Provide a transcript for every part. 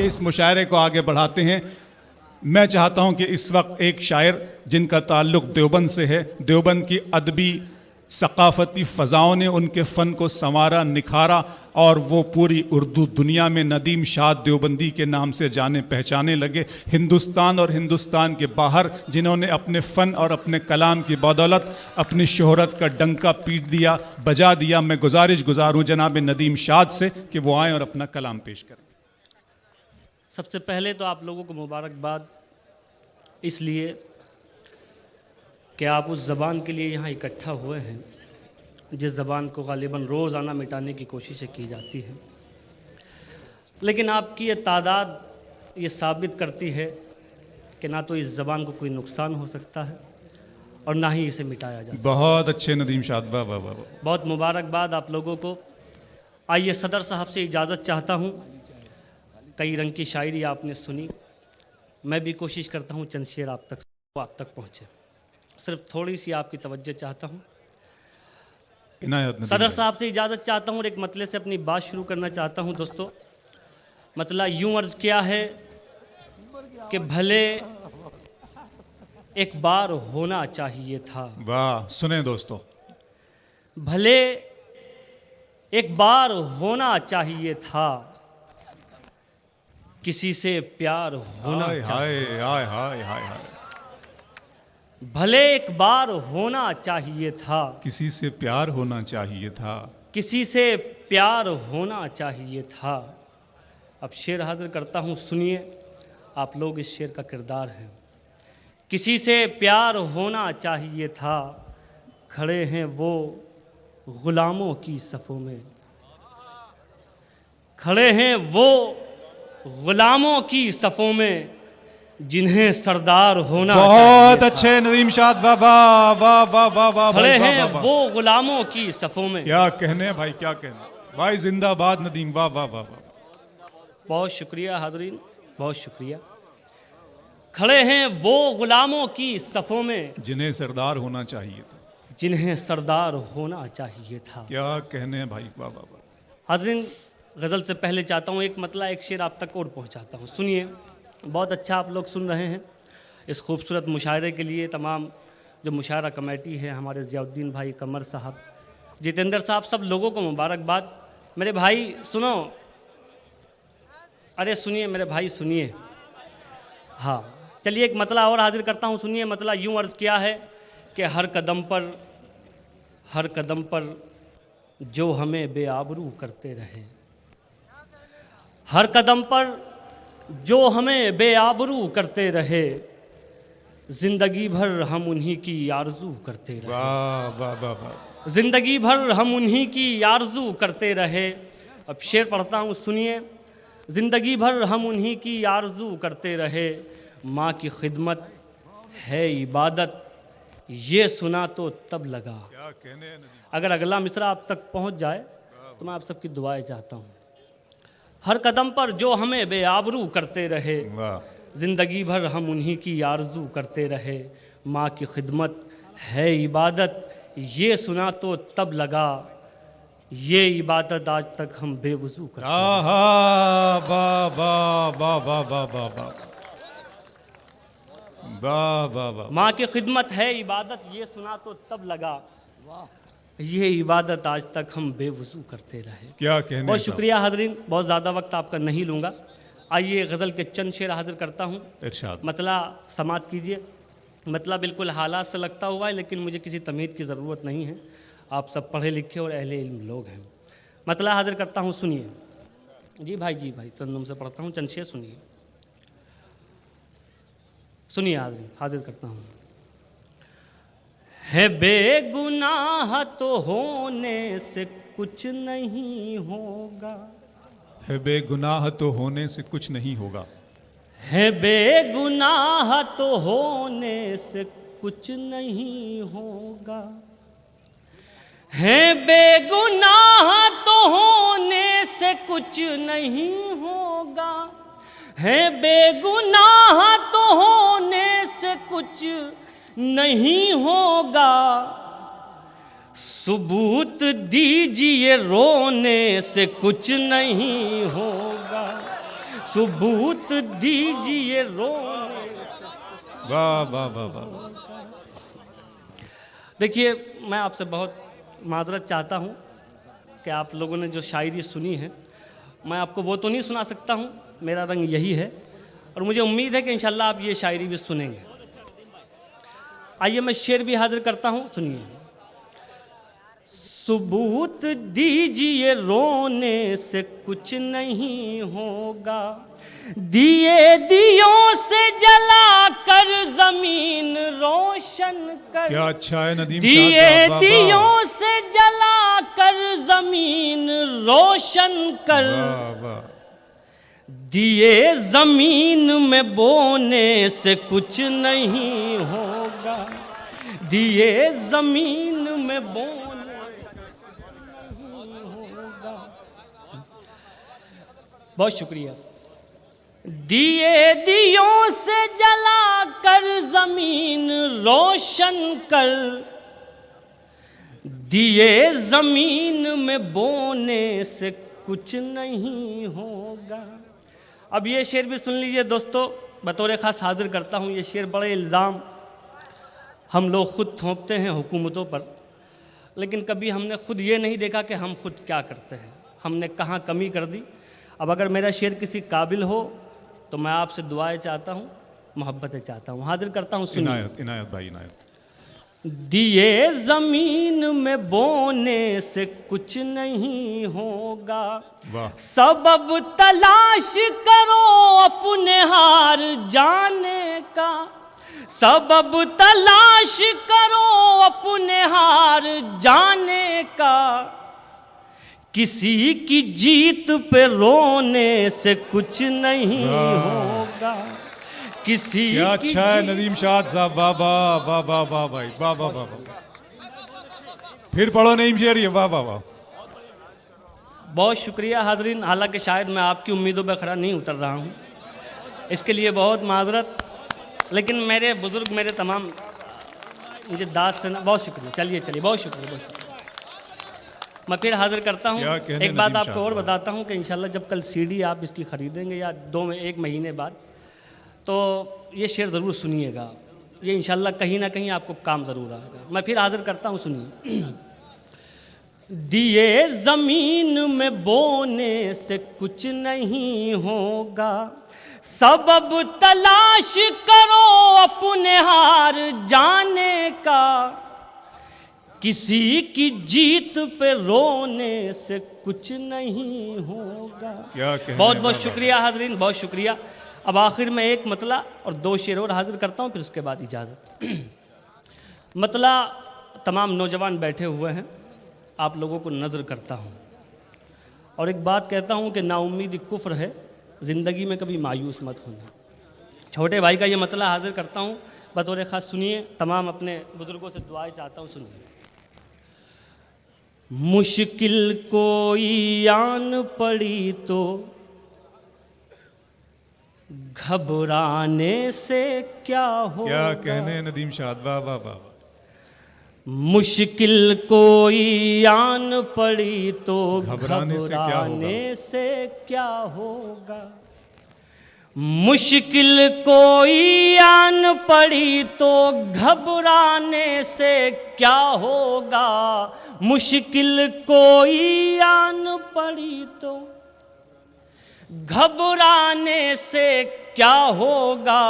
के इस मुशायरे को आगे बढ़ाते हैं। मैं चाहता हूं कि इस वक्त एक शायर जिनका ताल्लुक़ देवबंद से है, देवबंद की अदबी सकाफती फ़ज़ाओं ने उनके फ़न को संवारा, निखारा और वो पूरी उर्दू दुनिया में नदीम शाद देवबंदी के नाम से जाने पहचाने लगे। हिंदुस्तान और हिंदुस्तान के बाहर जिन्होंने अपने फ़न और अपने कलाम की बदौलत अपनी शोहरत का डंका पीट दिया, बजा दिया। मैं गुज़ार हूँ जनाब नदीम शाद से कि वो आएँ और अपना कलाम पेश करें। सबसे पहले तो आप लोगों को मुबारकबाद इसलिए कि आप उस ज़बान के लिए यहाँ इकट्ठा हुए हैं जिस ज़बान को ग़ालिबन रोज़ाना मिटाने की कोशिशें की जाती हैं, लेकिन आपकी ये तादाद ये साबित करती है कि ना तो इस ज़बान को कोई नुकसान हो सकता है और ना ही इसे मिटाया जा सकता। बहुत अच्छे नदीम शाद, वाह वाह वाह, बहुत मुबारकबाद आप लोगों को। आइए सदर साहब से इजाज़त चाहता हूँ। कई रंग की शायरी आपने सुनी, मैं भी कोशिश करता हूँ चंद शेर आप तक पहुँचे। सिर्फ थोड़ी सी आपकी तवज्जो चाहता हूँ। सदर साहब से इजाज़त चाहता हूँ और एक मतले से अपनी बात शुरू करना चाहता हूँ। दोस्तों, मतला यूं अर्ज़ किया है कि भले एक बार होना चाहिए था। वाह, सुने दोस्तों, भले एक बार होना चाहिए था, किसी से प्यार होना चाहिए। हाय हाय हाय हाय, भले एक बार होना चाहिए था, किसी से प्यार होना चाहिए था, किसी से प्यार होना चाहिए था। अब शेर हाजिर करता हूँ, सुनिए। आप लोग इस शेर का किरदार हैं। किसी से प्यार होना चाहिए था, खड़े हैं वो गुलामों की सफ़ों में, खड़े हैं वो गुलामों की सफ़ों में, जिन्हें सरदार होना बहुत अच्छे नदीम शाद, वाह वाह वाह वाह वाह वाह, खड़े हैं वो गुलामों की सफ़ों में। क्या कहने भाई, क्या कहने भाई, जिंदाबाद नदीम, वाह वाह वाह वाह। बहुत शुक्रिया हाज़रीन, बहुत शुक्रिया। खड़े हैं वो गुलामों की सफ़ों में, जिन्हें सरदार होना चाहिए था, जिन्हें सरदार होना चाहिए था। क्या कहने भाई, वाह वाह वाह। हाज़रीन, गज़ल से पहले चाहता हूँ एक मतला, एक शेर आप तक और पहुँचाता हूँ। सुनिए। बहुत अच्छा आप लोग सुन रहे हैं। इस खूबसूरत मुशायरे के लिए तमाम जो मुशायरा कमेटी है, हमारे ज़ियाउद्दीन भाई, कमर साहब, जितेंद्र साहब, सब लोगों को मुबारकबाद। मेरे भाई सुनो, अरे सुनिए मेरे भाई, सुनिए। हाँ, चलिए एक मतला और हाजिर करता हूँ, सुनिए। मतला यूँ अर्ज़ किया है कि हर कदम पर जो हमें बेआबरू करते रहे, हर कदम पर जो हमें बेआबरू करते रहे, जिंदगी भर हम उन्हीं की आरज़ू करते रहे। वाह वाह वाह वाह, जिंदगी भर हम उन्हीं की आरज़ू करते रहे। अब शेर पढ़ता हूँ, सुनिए। जिंदगी भर हम उन्हीं की आरज़ू करते रहे, माँ की खिदमत है इबादत, ये सुना तो तब लगा। क्या कहने। अगर अगला मिसरा आप तक पहुँच जाए तो मैं आप सबकी दुआएं चाहता हूँ। हर कदम पर जो हमें बेआबरू करते रहे, ज़िंदगी भर हम उन्हीं की आरज़ू करते रहे, माँ की खिदमत है इबादत, ये सुना तो तब लगा, ये इबादत आज तक हम बेवजू करते हैं। वाह वाह वाह वाह वाह वाह वाह वाह वाह वाह। माँ की खिदमत है इबादत, ये सुना तो तब लगा, ये इबादत आज तक हम बेवजू करते रहे। क्या कहने। बहुत शुक्रिया हाज़रीन, बहुत ज़्यादा वक्त आपका नहीं लूँगा। आइए गज़ल के चंद शेर हाजिर करता हूँ। इरशाद। मतला समात कीजिए। मतला बिल्कुल हालात से लगता हुआ है, लेकिन मुझे किसी तमहीद की ज़रूरत नहीं है। आप सब पढ़े लिखे और अहले इल्म लोग हैं। मतला हाजिर करता हूँ, सुनिए। जी भाई तरन्नुम से पढ़ता हूँ, चंद शेर सुनिए। सुनिए हाज़रीन, हाजिर करता हूँ। है बेगुनाह तो होने से कुछ नहीं होगा, है बेगुनाह तो होने से कुछ नहीं होगा, है बेगुनाह तो होने से कुछ नहीं होगा, है बेगुनाह तो होने से कुछ नहीं होगा, है बेगुनाह तो होने से कुछ नहीं होगा, सबूत दीजिए रोने से कुछ नहीं होगा, सबूत दीजिए रोने। वाह वाह वाह वाह। देखिए, मैं आपसे बहुत माजरत चाहता हूँ कि आप लोगों ने जो शायरी सुनी है, मैं आपको वो तो नहीं सुना सकता हूँ, मेरा रंग यही है, और मुझे उम्मीद है कि इंशाल्लाह आप ये शायरी भी सुनेंगे। आइए मैं शेर भी हाजिर करता हूँ, सुनिए। सबूत दीजिए रोने से कुछ नहीं होगा, दिए दियों से जला कर जमीन रोशन कर। क्या अच्छा है नदीम दिए साहब, दियों से जला कर जमीन रोशन कर। वाह वाह। दिए जमीन में बोने से कुछ नहीं होगा, दिए जमीन में बोने से कुछ नहीं होगा। बहुत शुक्रिया। दिए दियों से जला कर जमीन रोशन कर, दिए जमीन में बोने से कुछ नहीं होगा। अब ये शेर भी सुन लीजिए दोस्तों, बतौर ख़ास हाजिर करता हूँ। ये शेर बड़े इल्ज़ाम हम लोग खुद थोपते हैं हुकूमतों पर, लेकिन कभी हमने खुद ये नहीं देखा कि हम खुद क्या करते हैं, हमने कहाँ कमी कर दी। अब अगर मेरा शेर किसी काबिल हो तो मैं आपसे दुआएं चाहता हूँ, मोहब्बतें चाहता हूँ, हाजिर करता हूँ। सुनिए। इनायत इनायत भाई इनायत। दिए जमीन में बोने से कुछ नहीं होगा, वाह। सबब तलाश करो अपने हार जाने का, सबब तलाश करो अपने हार जाने का। किसी की जीत पे रोने से कुछ नहीं होगा, किसी क्या की अच्छा है जीत। नदीम शाद साहब, वाह वाह वाह वाह वाह भाई, वाह वाह वाह वाह। फिर पढ़ो नईम शेर ये, वाह वाह वाह। बहुत शुक्रिया हाजरीन। हालांकि शायद मैं आपकी उम्मीदों पर खरा नहीं उतर रहा हूँ, इसके लिए बहुत माजरत, लेकिन मेरे बुजुर्ग, मेरे तमाम मुझे दाद से ना, बहुत शुक्रिया। चलिए चलिए, बहुत शुक्रिया, बहुत शुक्रिया। मैं फिर हाजिर करता हूँ। एक बात आपको और बताता हूँ कि इंशाल्लाह जब कल सीडी आप इसकी ख़रीदेंगे या 1 महीने बाद, तो ये शेर ज़रूर सुनिएगा, ये इंशाल्लाह कहीं ना कहीं आपको काम ज़रूर आएगा। मैं फिर हाजिर करता हूँ, सुनिए। दिए ज़मीन में बोने से कुछ नहीं होगा, सबब तलाश करो अपने हार जाने का। किसी की जीत पे रोने से कुछ नहीं होगा। बहुत बहुत शुक्रिया हाजरीन, बहुत शुक्रिया। अब आखिर में एक मतला और 2 शेर और हाजिर करता हूँ, फिर उसके बाद इजाज़त। मतला तमाम नौजवान बैठे हुए हैं, आप लोगों को नज़र करता हूँ और एक बात कहता हूँ कि नाउम्मीदी कुफ्र है, ज़िंदगी में कभी मायूस मत होना। छोटे भाई का ये मतला हाजिर करता हूँ, बतौर ख़ास सुनिए। तमाम अपने बुज़ुर्गों से दुआएं चाहता हूँ, सुनिए। मुश्किल कोई आन पड़ी तो घबराने से क्या हो। क्या कहने नदीम शाद, वाह वाह वाह। मुश्किल कोई आन पड़ी तो घबराने से क्या होगा। मुश्किल कोई आन पड़ी तो घबराने से क्या होगा। मुश्किल कोई आन पड़ी तो घबराने से क्या होगा।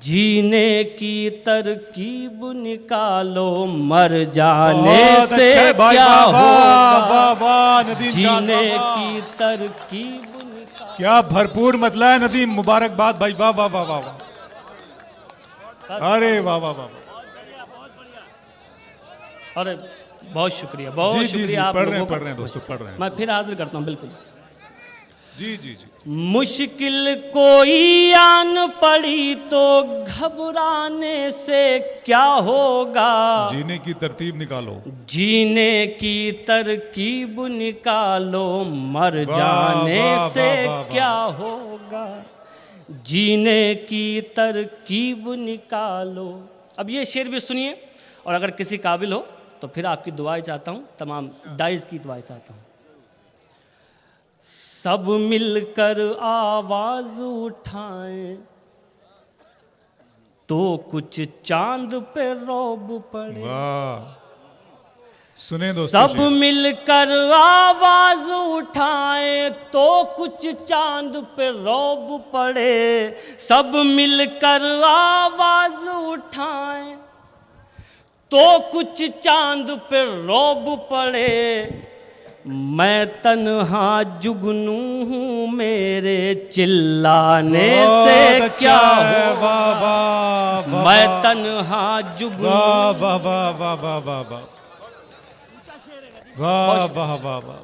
जीने की तरकीब निकालो, मर जाने से क्या होगा। जीने की तरकीब क्या भरपूर मतला है नदीम, मुबारकबाद भाई, वाह वाह वाह वाह वाह। अरे वाह वाह वाह। अरे बहुत शुक्रिया, बहुत शुक्रिया। आप पढ़ रहे हैं दोस्तों, पढ़ रहे हैं। मैं फिर हाजिर करता हूँ, बिल्कुल। जी जी जी। मुश्किल कोई आन पड़ी तो घबराने से क्या होगा। जीने की तरतीब निकालो, जीने की तरकीब निकालो, मर जाने से क्या होगा। जीने की तरकीब निकालो। अब ये शेर भी सुनिए, और अगर किसी काबिल हो तो फिर आपकी दुआएं चाहता हूँ, तमाम दाइज की दुआएं चाहता हूँ। सब मिलकर आवाज उठाएं तो कुछ चांद पे रौब पड़े। वाह, सुने दोस्तों, सब मिलकर आवाज उठाएं तो कुछ चांद पे रौब पड़े। सब मिलकर आवाज उठाएं तो कुछ चांद पे रौब पड़े। मैं तन्हा जुगनू हूँ, मेरे चिल्लाने से क्या होगा। मैं तन्हा जुगनू। वाह वाह वाह वाह वाह वाह वाह वाह वाह वाह वाह।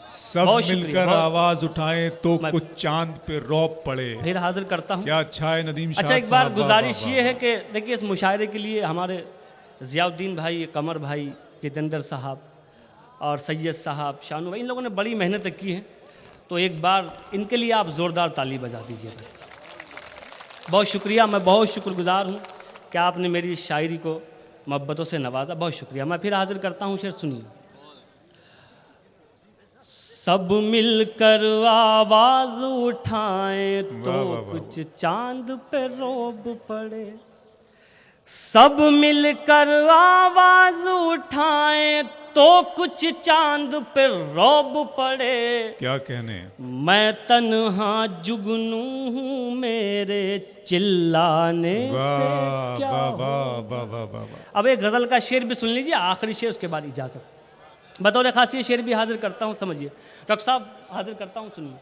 सब मिलकर आवाज उठाएं तो कुछ चांद पे रौब पड़े। फिर हाजिर करता हूँ। क्या अच्छा है नदीम शाह। अच्छा, एक बार गुजारिश ये है कि देखिए इस मुशायरे के लिए हमारे ज़ियाउद्दीन भाई, कमर भाई, जितेंद्र साहब और सैयद साहब, शानू भाई, इन लोगों ने बड़ी मेहनत की है, तो एक बार इनके लिए आप ज़ोरदार ताली बजा दीजिएगा। बहुत शुक्रिया, मैं बहुत शुक्रगुजार हूँ कि आपने मेरी इस शायरी को मोहब्बतों से नवाजा। बहुत शुक्रिया। मैं फिर हाजिर करता हूँ शेर, सुनिए। सब मिलकर आवाज उठाएं तो कुछ चांद पे रौब पड़े। सब मिलकर आवाज उठाएं तो कुछ चांद पे रौब पड़े। क्या कहने। मैं तन्हा जुगनू हूँ, मेरे चिल्लाने से क्या होगा। अब एक गजल का शेर भी सुन लीजिए, आखिरी शेर, उसके बाद इजाजत। बतौर खासी शेर भी हाजिर करता हूँ, समझिए। डॉक्टर साहब हाजिर करता हूँ, सुनिए।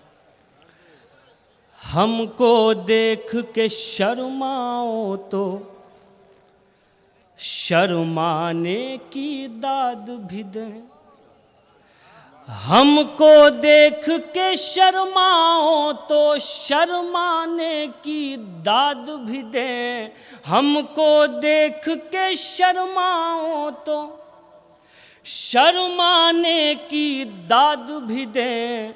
हमको देख के शर्माओ तो शर्माने की दाद भी दें। हमको देख के शर्माओ तो शर्माने की दाद भी दें। हमको देख के शर्माओ तो शर्माने की दाद भी दें।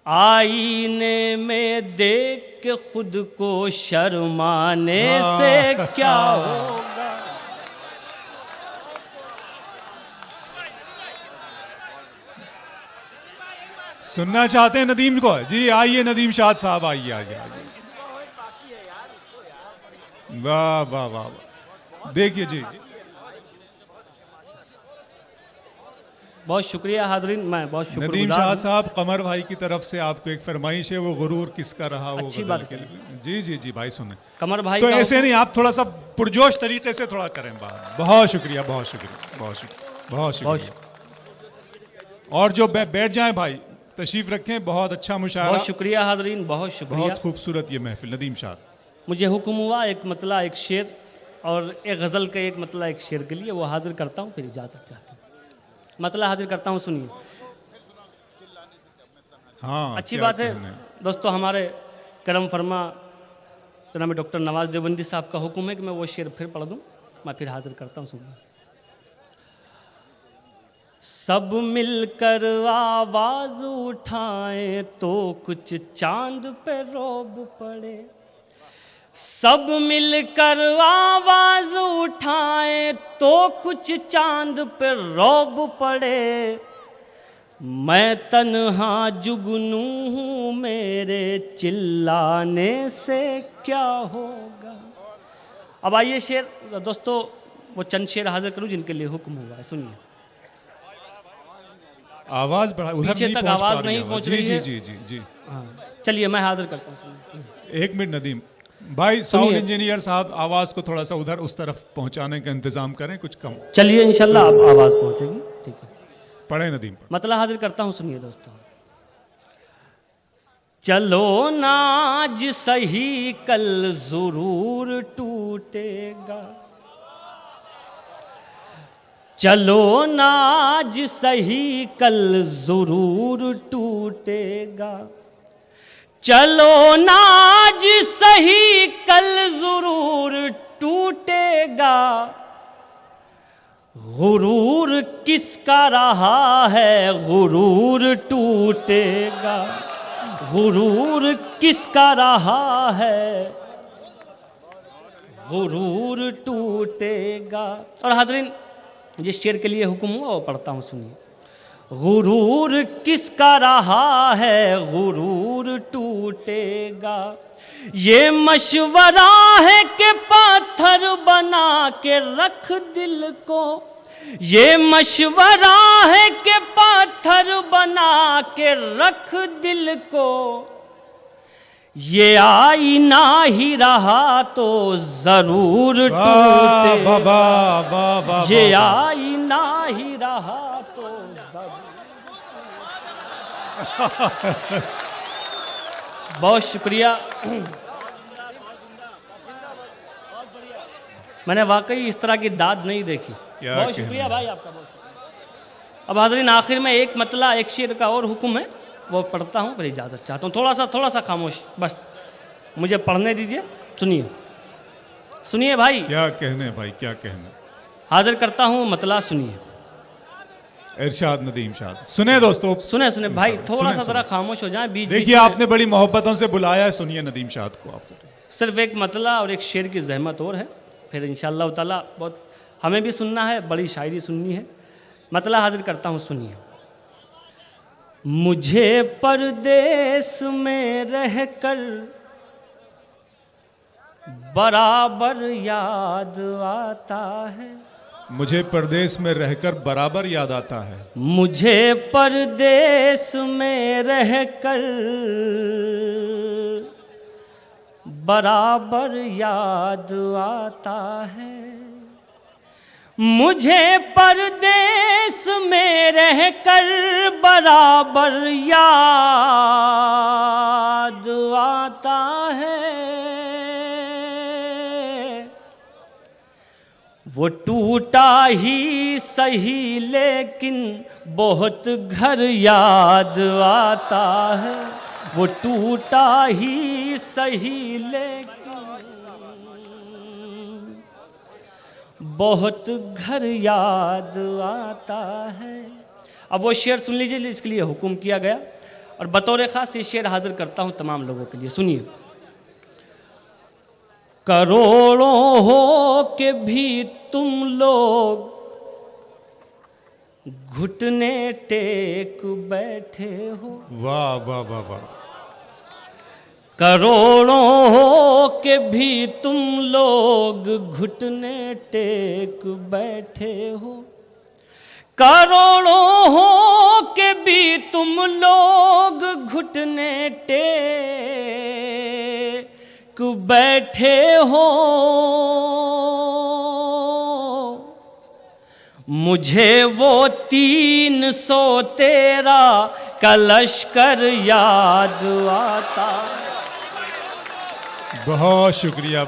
आईने में देख के खुद को शर्माने से क्या होगा। सुनना चाहते हैं नदीम को? जी आइए नदीम शाह साहब, आइए आइए आइए। वाह वाह वाह वाह। देखिए जी, बहुत शुक्रिया हाजरीन, मैं बहुत शुक्रिया। नदीम शाह साहब, कमर भाई की तरफ से आपको एक फरमाइश है, वो गुरूर किसका रहा वो अच्छी बात है। जी जी जी भाई सुने। कमर भाई तो ऐसे नहीं, आप थोड़ा सा पुरजोश तरीके से थोड़ा करें बात। बहुत शुक्रिया, बहुत शुक्रिया, बहुत शुक्रिया, बहुत शुक्रिया। और जो बैठ जाएं भाई, तशरीफ रखें। बहुत अच्छा मुशायरा। बहुत शुक्रिया हाजरीन, बहुत शुक्रिया। बहुत खूबसूरत ये महफिल। नदीम शाह, मुझे हुक्म हुआ एक मतला एक शेर और एक गज़ल का एक मतला एक शेर के लिए, वो हाजिर करता हूँ, फिर इजाज़त चाहता हूँ। मतला हाजिर करता हूँ, सुनिए। हाँ, अच्छी बात है दोस्तों, हमारे करम फरमा जनाब डॉक्टर नवाज देवबंदी साहब का हुक्म है कि मैं वो शेर फिर पढ़ दूँ। मैं फिर हाजिर करता हूँ, सुनिए। सब मिलकर आवाज उठाएं तो कुछ चांद पे रौब पड़े। सब मिलकर आवाज उठाएं तो कुछ चांद पे रौब पड़े। मैं तन्हा जुगनू हूँ, मेरे चिल्लाने से क्या होगा। अब आइए शेर दोस्तों, वो चंद शेर हाजिर करूँ जिनके लिए हुक्म हुआ है, सुनिए। आवाज बढ़ा, उधर पीछे तक आवाज नहीं पहुंच रही है। जी जी जी। चलिए मैं हाजिर करता हूँ। एक मिनट नदीम भाई, साउंड इंजीनियर साहब, आवाज को थोड़ा सा उधर उस तरफ पहुंचाने का इंतजाम करें, कुछ कम। चलिए इंशाल्लाह अब आवाज पहुंचेगी, ठीक है। पढ़े नदीम। मतलब हाजिर करता हूँ, सुनिए दोस्तों। चलो नाज सही कल जरूर टूटेगा। चलो नाज सही कल जरूर टूटेगा। चलो नाज सही कल जरूर टूटेगा। गुरूर किसका रहा है गुरूर टूटेगा। गुरूर किसका रहा है गुरूर टूटेगा। और हाज़रीन, जिस शेर के लिए हुक्म हुआ वो पढ़ता हूँ, सुनिए। गुरूर किसका रहा है गुरूर टूटेगा। ये मशवरा है कि पत्थर बना के रख दिल को, ये मशवरा है कि पत्थर बना के रख दिल को। ये आईना ही रहा तो जरूर टूटेगा, ये आईना ही रहा तो बहुत शुक्रिया। मैंने वाकई इस तरह की दाद नहीं देखी। बहुत शुक्रिया भाई आपका, बहुत शुक्रिया। अब हाज़रीन आखिर में एक मतला एक शेर का और हुक्म है, वो पढ़ता हूँ, फिर इजाज़त चाहता हूँ। थोड़ा सा खामोश, बस मुझे पढ़ने दीजिए। सुनिए सुनिए भाई, क्या कहने भाई, क्या कहने। हाजिर करता हूँ मतला, सुनिए। इरशाद नदीम शाद। सुने दोस्तों, सुने भाई, थोड़ा सा जरा खामोश हो जाए। बीच देखिए आपने बड़ी मोहब्बतों से बुलाया है, सुनिए नदीम शाद को। आप सिर्फ एक मतला और एक शेर की जहमत और है, फिर इंशाअल्लाह ताला बहुत हमें भी सुनना है, बड़ी शायरी सुननी है। मतला हाजिर करता हूँ, सुनिए। मुझे परदेश में रहकर बराबर याद आता है, मुझे परदेश में रहकर बराबर याद आता है, मुझे परदेश में रहकर बराबर याद आता है, मुझे परदेश में रहकर बराबर याद आता है। वो टूटा ही सही लेकिन बहुत घर याद आता है, वो टूटा ही सही लेकिन बहुत घर याद आता है। अब वो शेर सुन लीजिए, इसके लिए हुक्म किया गया और बतौर ख़ास ये शेर हाजिर करता हूँ तमाम लोगों के लिए। सुनिए। करोड़ों हो के भी तुम लोग घुटने टेक बैठे हो, वाह वाह वाह वाह। करोड़ों हो के भी तुम लोग घुटने टेक बैठे हो, करोड़ों हो के भी तुम लोग घुटने टेक बैठे हो। मुझे वो 313 का लश्कर याद आता। बहुत शुक्रिया।